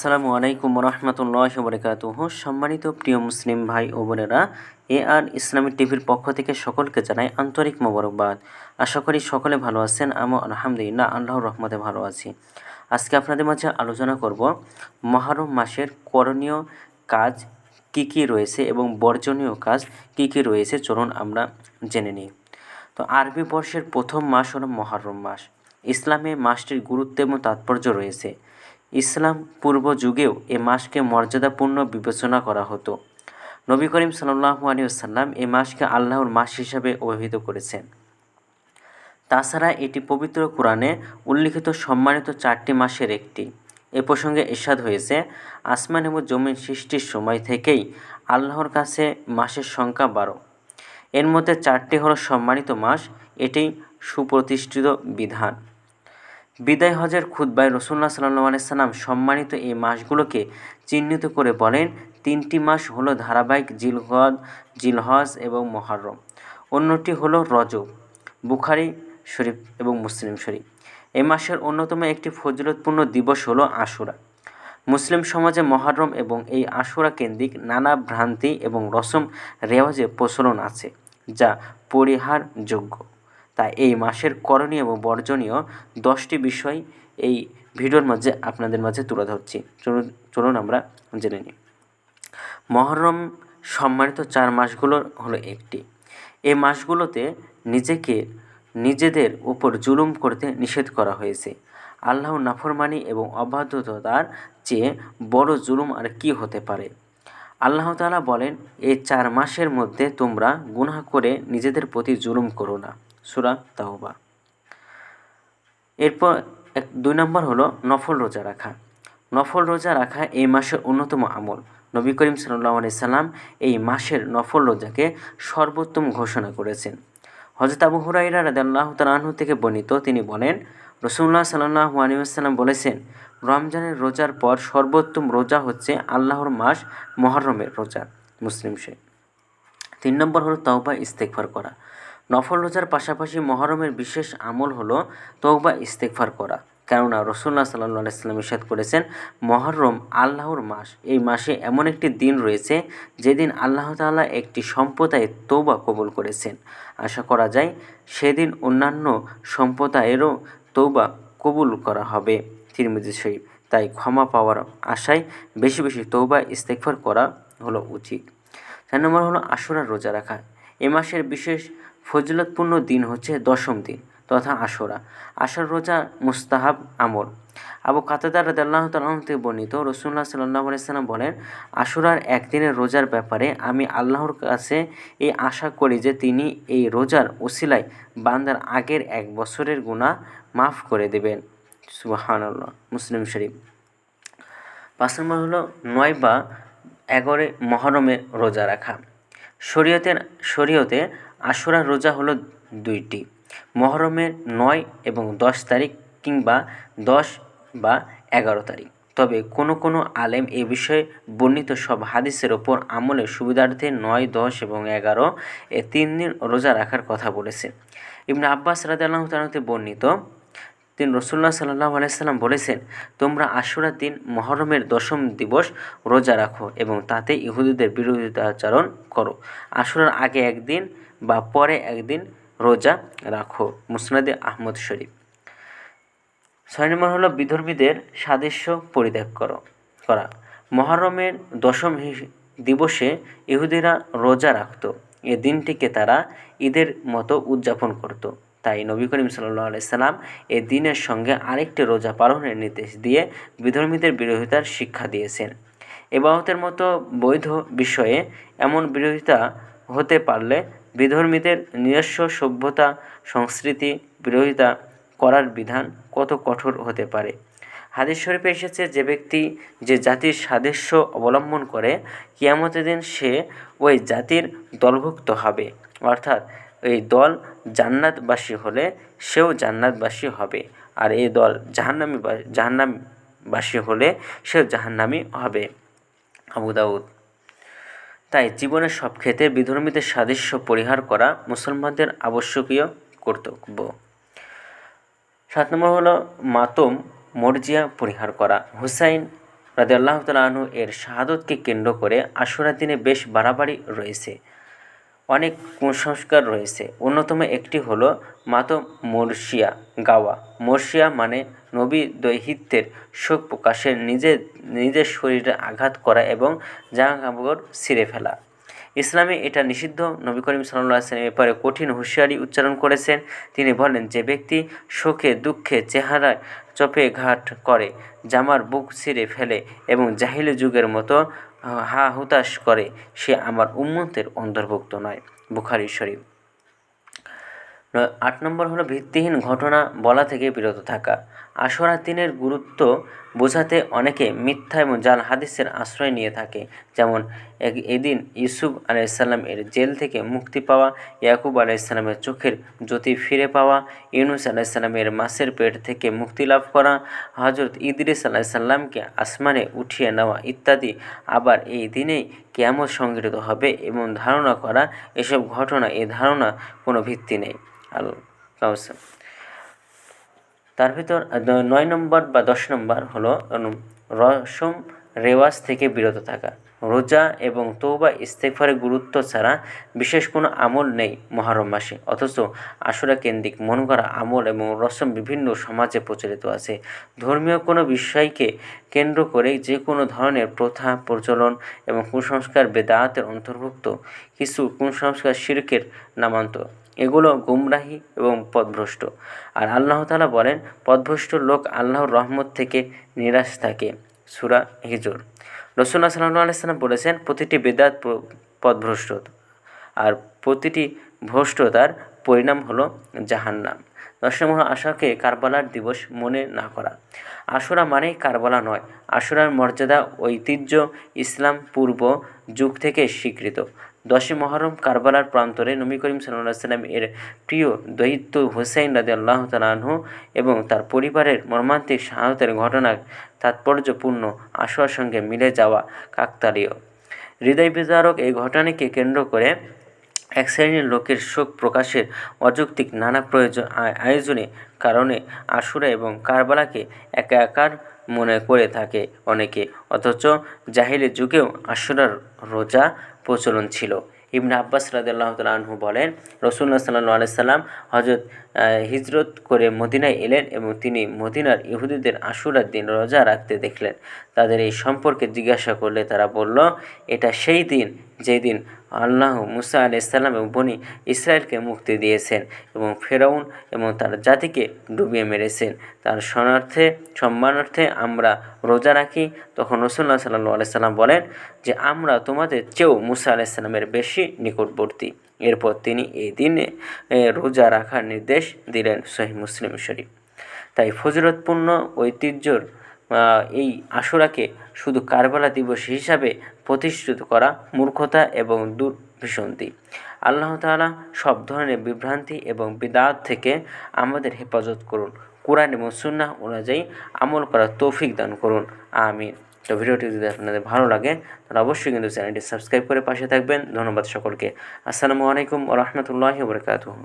আসসালামু আলাইকুম রহমতুল্লাহি ওয়া বারাকাতুহু। সম্মানিত প্রিয় মুসলিম ভাই ও বোনেরা, আর ইসলামিক টিভির পক্ষ থেকে সকলকে জানাই আন্তরিক মোবারকবাদ। আশা করি সকলে ভালো আছেন। আমি আলহামদুলিল্লাহ আল্লাহর রহমতে ভালো আছি। আজকে আপনাদের মাঝে আলোচনা করব মুহররম মাসের করণীয় কাজ কি কি রয়েছে এবং বর্জনীয় কাজ কি কি রয়েছে, চলুন আমরা জেনে নিই। তো আরবি বর্ষের প্রথম মাস হলো মুহররম মাস। ইসলামে মাসটির গুরুত্ব এবং তাৎপর্য রয়েছে। ইসলাম পূর্ব যুগেও এ মাসকে মর্যাদাপূর্ণ বিবেচনা করা হতো। নবী করিম সাল্লাল্লাহু আলাইহি ওয়াসাল্লাম এ মাসকে আল্লাহর মাস হিসাবে অভিহিত করেছেন। তাছাড়া এটি পবিত্র কোরআনে উল্লিখিত সম্মানিত 4টি মাসের একটি। এ প্রসঙ্গে ইরশাদ হয়েছে, আসমান এবং জমিন সৃষ্টির সময় থেকেই আল্লাহর কাছে মাসের সংখ্যা 12। এর মধ্যে 4টি হলো সম্মানিত মাস। এটি সুপ্রতিষ্ঠিত বিধান। বিদায় হজের খুতবায় রাসূলুল্লাহ সাল্লাল্লাহু আলাইহি সাল্লাম সম্মানিত এই মাসগুলোকে চিহ্নিত করে বলেন, 3টি মাস হলো ধারাবাহিক জিলহজ এবং মুহররম। অন্যটি হলো রজব। বুখারী শরীফ এবং মুসলিম শরীফ। এই মাসের অন্যতম একটি ফজিলতপূর্ণ দিবস হলো আশুরা। মুসলিম সমাজে মুহররম এবং এই আশুরা কেন্দ্রিক নানা ভ্রান্তি এবং রসম রেওয়াজে প্রচলন আছে, যা পরিহারযোগ্য। তাই এই মাসের করণীয় এবং বর্জনীয় 10টি বিষয় এই ভিডিওর মাঝে আপনাদের মাঝে তুলে ধরছি। চলুন আমরা জেনে নিই। মুহররম সম্মানিত 4 মাসগুলোর হলো একটি। এই মাসগুলোতে নিজেদের উপর জুলুম করতে নিষেধ করা হয়েছে। আল্লাহর নাফরমানি এবং অবাধ্যতার চেয়ে বড় জুলুম আর কি হতে পারে। আল্লাহ তাআলা বলেন, এই 4 মাসের মধ্যে তোমরা গুনাহ করে নিজেদের প্রতি জুলুম করো না। সূরা তাওবা। এরপর 2 নম্বর হলো নফল রোজা রাখা। নফল রোজা রাখা এই মাসের অন্যতম আমল। নবী করিম সাল্লাল্লাহু আলাইহি সাল্লাম এই মাসের নফল রোজাকে সর্বোত্তম ঘোষণা করেছেন। হযরত আবু হুরায়রা রাদিয়াল্লাহু তাআলা আনহু থেকে বর্ণিত, তিনি বলেন, রাসূলুল্লাহ সাল্লাল্লাহু আলাইহি ওয়াসাল্লাম বলেছেন, রমজানের রোজার পর সর্বোত্তম রোজা হচ্ছে আল্লাহর মাস মুহররমের রোজা। মুসলিম শরীফ। 3 নম্বর হলো তওবা ইস্তেগফার করা। নফল রোজার পাশাপাশি মুহররমের বিশেষ আমল হলো তওবা ইস্তেগফার করা। কেননা রাসূলুল্লাহ সাল্লাল্লাহু আলাইহি ওয়াসাল্লাম ইরশাদ করেছেন, মুহররম আল্লাহর মাস। এই মাসে এমন একটি দিন রয়েছে যেদিন আল্লাহ তাআলা একটি সম্প্রদায়ের তওবা কবুল করেছেন। আশা করা যায় সেদিন অন্যান্য সম্প্রদায়েরও তওবা কবুল করা হবে। তিরমিজি শরীফ। তাই ক্ষমা পাওয়ার আশায় বেশি বেশি তওবা ইস্তেগফার করা হলো উচিত। 4 নম্বর হলো আশুরার রোজা রাখা। এ মাসের বিশেষ ফজিলতপূর্ণ দিন হচ্ছে 10ম দিন তথা আশুরা। আশুরার রোজা মুস্তাহাব আমল। আবু কাতাদা রাদিয়াল্লাহু তাআলা আনহু থেকে বর্ণিত, রাসূলুল্লাহ সাল্লাল্লাহু আলাইহি সাল্লাম বলেন, আশুরার একদিনের রোজার ব্যাপারে আমি আল্লাহর কাছে এই আশা করি যে তিনি এই রোজার ওসিলায় বান্দার আগের 1 বছরের গুনাহ মাফ করে দেবেন। সুবহানাল্লাহ। মুসলিম শরীফ। 5 নম্বর হলো 9 বা 11 মুহররমের রোজা রাখা। শরীয়তে আশুরার রোজা হলো 2টি, মুহররমের 9 এবং 10 তারিখ কিংবা 10 বা 11 তারিখ। তবে কোনো আলেম এ বিষয়ে বর্ণিত সব হাদিসের ওপর আমলের সুবিধার্থে 9, 10 এবং 11 এ 3 দিন রোজা রাখার কথা বলেছেন। ইবনে আব্বাস রাদিয়াল্লাহু তাআলা হতে বর্ণিত, তিনি রাসূলুল্লাহ সাল্লাল্লাহু আলাইহি সাল্লাম বলেছেন, তোমরা আশুরার দিন মুহররমের 10ম দিবস রোজা রাখো এবং তাতে ইহুদিদের বিরোধিতাচরণ করো। আশুরার আগে একদিন বা পরে একদিন রোজা রাখো। মুসনাদে আহমদ শরীফ। 6 নম্বর হলো বিধর্মীদের সাদৃশ্য পরিত্যাগ করা। মুহররমের 10ম দিবসে ইহুদিরা রোজা রাখত। এ দিনটিকে তারা ঈদের মতো উদযাপন করত। তাই নবী করিম সাল্লাল্লাহু আলাইহি সাল্লাম এ দিনের সঙ্গে আরেকটি রোজা পালনের নির্দেশ দিয়ে বিধর্মীদের বিরোধিতার শিক্ষা দিয়েছেন। ইবাদতের মতো বৈধ বিষয়ে এমন বিরোধিতা হতে পারলে বিধর্মীদের নিজস্ব সভ্যতা সংস্কৃতি বিরোধিতা করার বিধান কত কঠোর হতে পারে। হাদিস শরীফে এসেছে, যে ব্যক্তি যে জাতির সাদৃশ্য অবলম্বন করে কিয়ামতের দিন সে ওই জাতির দলভুক্ত হবে, অর্থাৎ এই দল জান্নাতবাসী হলে সেও জান্নাতবাসী হবে, আর এই দল জাহান্নামবাসী হলে সেও জাহান্নামী হবে। আবু দাউদ। তাই জীবনের সব ক্ষেত্রে বিধর্মীদের সাদৃশ্য পরিহার করা মুসলমানদের আবশ্যকীয় কর্তব্য। 7 নম্বর হলো মাতম মর্জিয়া পরিহার করা। হুসাইন রাদিয়াল্লাহু তাআলা আনহু এর শাহাদতকে কেন্দ্র করে আশুরার দিনে বেশ বাড়াবাড়ি রয়েছে। অনেক কুসংস্কার রয়েছে। অন্যতম একটি হলো মাতম মর্শিয়া গাওয়া। মর্শিয়া মানে নবী দৈহিত্যের শোক প্রকাশের নিজের শরীরে আঘাত করা এবং জামাকাপড় ছিঁড়ে ফেলা। ইসলামে এটা নিষিদ্ধ। নবী করিম সাল্লাল্লাহু আলাইহি ওয়াসাল্লাম এ ব্যাপারে কঠিন হুঁশিয়ারি উচ্চারণ করেছেন। তিনি বলেন, যে ব্যক্তি শোকে দুঃখে চেহারায় চোপে ঘাট করে, জামার বুক ছিঁড়ে ফেলে এবং জাহিলি যুগের মতো হা হুতাশ করে, সে আমার উম্মতের অন্তর্ভুক্ত নয়। বুখারী শরীফ। 8 নম্বর হলো ভিত্তিহীন ঘটনা বলা থেকে বিরত থাকা। আশুরার দিনের গুরুত্ব বোঝাতে অনেকে মিথ্যা এবং জাল হাদিসের আশ্রয় নিয়ে থাকে। যেমন এদিন ইউসুফ আলাইহিসসালাম এর জেল থেকে মুক্তি পাওয়া, ইয়াকুব আলাইহিসসালামের চোখের জ্যোতি ফিরে পাওয়া, ইউনুস আলাইহিসসালামের মাছের পেট থেকে মুক্তি লাভ করা, হযরত ইদ্রিস আলাইহিসসালামকে আসমানে উঠিয়ে নেওয়া ইত্যাদি। আবার এই দিনেই কিয়ামত সংঘটিত হবে এবং ধারণা করা, এসব ঘটনা এ ধারণা কোনো ভিত্তি নেই। তার ভিতর 9 নম্বর বা 10 নম্বর হলো রসম রেওয়াজ থেকে বিরত থাকা। রোজা এবং তওবা ইস্তেগফারের গুরুত্ব ছাড়া বিশেষ কোনো আমল নেই মুহররম মাসে, অথচ আশুরা কেন্দ্রিক মন করা আমল এবং রসম বিভিন্ন সমাজে প্রচলিত আছে। ধর্মীয় কোনো বিষয়কে কেন্দ্র করে যে কোনো ধরনের প্রথা, প্রচলন এবং কুসংস্কার বেদাতের অন্তর্ভুক্ত। কিছু কুসংস্কার শিরকের নামান্তর। এগুলো গুমরাহি এবং পথভ্রষ্ট। আর আল্লাহ তাআলা বলেন, পথভ্রষ্ট লোক আল্লাহর রহমত থেকে নিরাশ থাকে। সূরা হিজর। রাসূলুল্লাহ সাল্লাল্লাহু আলাইহি ওয়াসাল্লাম বলেছেন, প্রতিটি বেদাত পথভ্রষ্ট, আর প্রতিটি ভ্রষ্টতার পরিণাম হলো জাহান্নাম। 10 নম্বর হলো আশুরাকে কারবালার দিবস মনে না করা। আশুরা মানেই কারবালা নয়। আশুরার মর্যাদা ঐতিহ্য ইসলাম পূর্ব যুগ থেকে স্বীকৃত। 10ই মুহররম কারবালার প্রান্তরে নবী করিম সাল্লাল্লাহু আলাইহি ওয়াসাল্লাম এর প্রিয় দৈত্য হুসাইন রাদিয়াল্লাহু তাআলা আনহু এবং তার পরিবারের মর্মান্তিক শাহাদাতের ঘটনা তাৎপর্যপূর্ণ, আশুরার সঙ্গে মিলে যাওয়া কাকতালীয়। হৃদয় বিদারক এই ঘটনাকে কেন্দ্র করে এক শ্রেণীর লোকের শোক প্রকাশের অযৌক্তিক নানা আয়োজনের কারণে আশুরা এবং কারবালাকে একাকার মনে করে থাকে অনেকে, অথচ জাহিলি যুগেও আশুরার রোজা প্রচলন ছিল। ইবনে আব্বাস রাদিয়াল্লাহু তাআলা আনহু বলেন, রাসূলুল্লাহ সাল্লাল্লাহু আলাইহি সাল্লাম হযরত হিজরত করে মদিনায় এলেন এবং তিনি মদিনার ইহুদিদের আশুরার দিন রোজা রাখতে দেখলেন। তাদের এই সম্পর্কে জিজ্ঞাসা করলে তারা বলল, এটা সেই দিন যেই দিন আল্লাহ মুসা আলাইহিস সালাম এবং বনি ইসরায়েলকে মুক্তি দিয়েছেন এবং ফেরাউন এবং তার জাতিকে ডুবিয়ে মেরেছেন। তার সম্মানার্থে আমরা রোজা রাখি। তখন রাসূলুল্লাহ সাল্লাল্লাহু আলাইহি সাল্লাম বলেন যে, আমরা তোমাদের চেয়েও মুসা আলাইহিস সালামের বেশি নিকটবর্তী। এরপর তিনি এই দিনে রোজা রাখার নির্দেশ দিলেন। সহিহ মুসলিম শরীফ। তাই ফজিলতপূর্ণ ঐতিহ্যর এই আশুরাকে শুধু কারবালা দিবস হিসাবে প্রতিষ্ঠিত করা মূর্খতা এবং দুর্বিসন্ধি। আল্লাহ তাআলা সব ধরনের বিভ্রান্তি এবং বিদআত থেকে আমাদের হেফাজত করুন। কুরআন এবং সুন্নাহ অনুযায়ী আমল করার তৌফিক দান করুন। আমিন। তো ভিডিওটি যদি আপনাদের ভালো লাগে তাহলে অবশ্যই কিন্তু চ্যানেলটি সাবস্ক্রাইব করে পাশে থাকবেন। ধন্যবাদ সকলকে। আসসালামু আলাইকুম ওয়া রাহমাতুল্লাহি ওয়া বারাকাতুহু।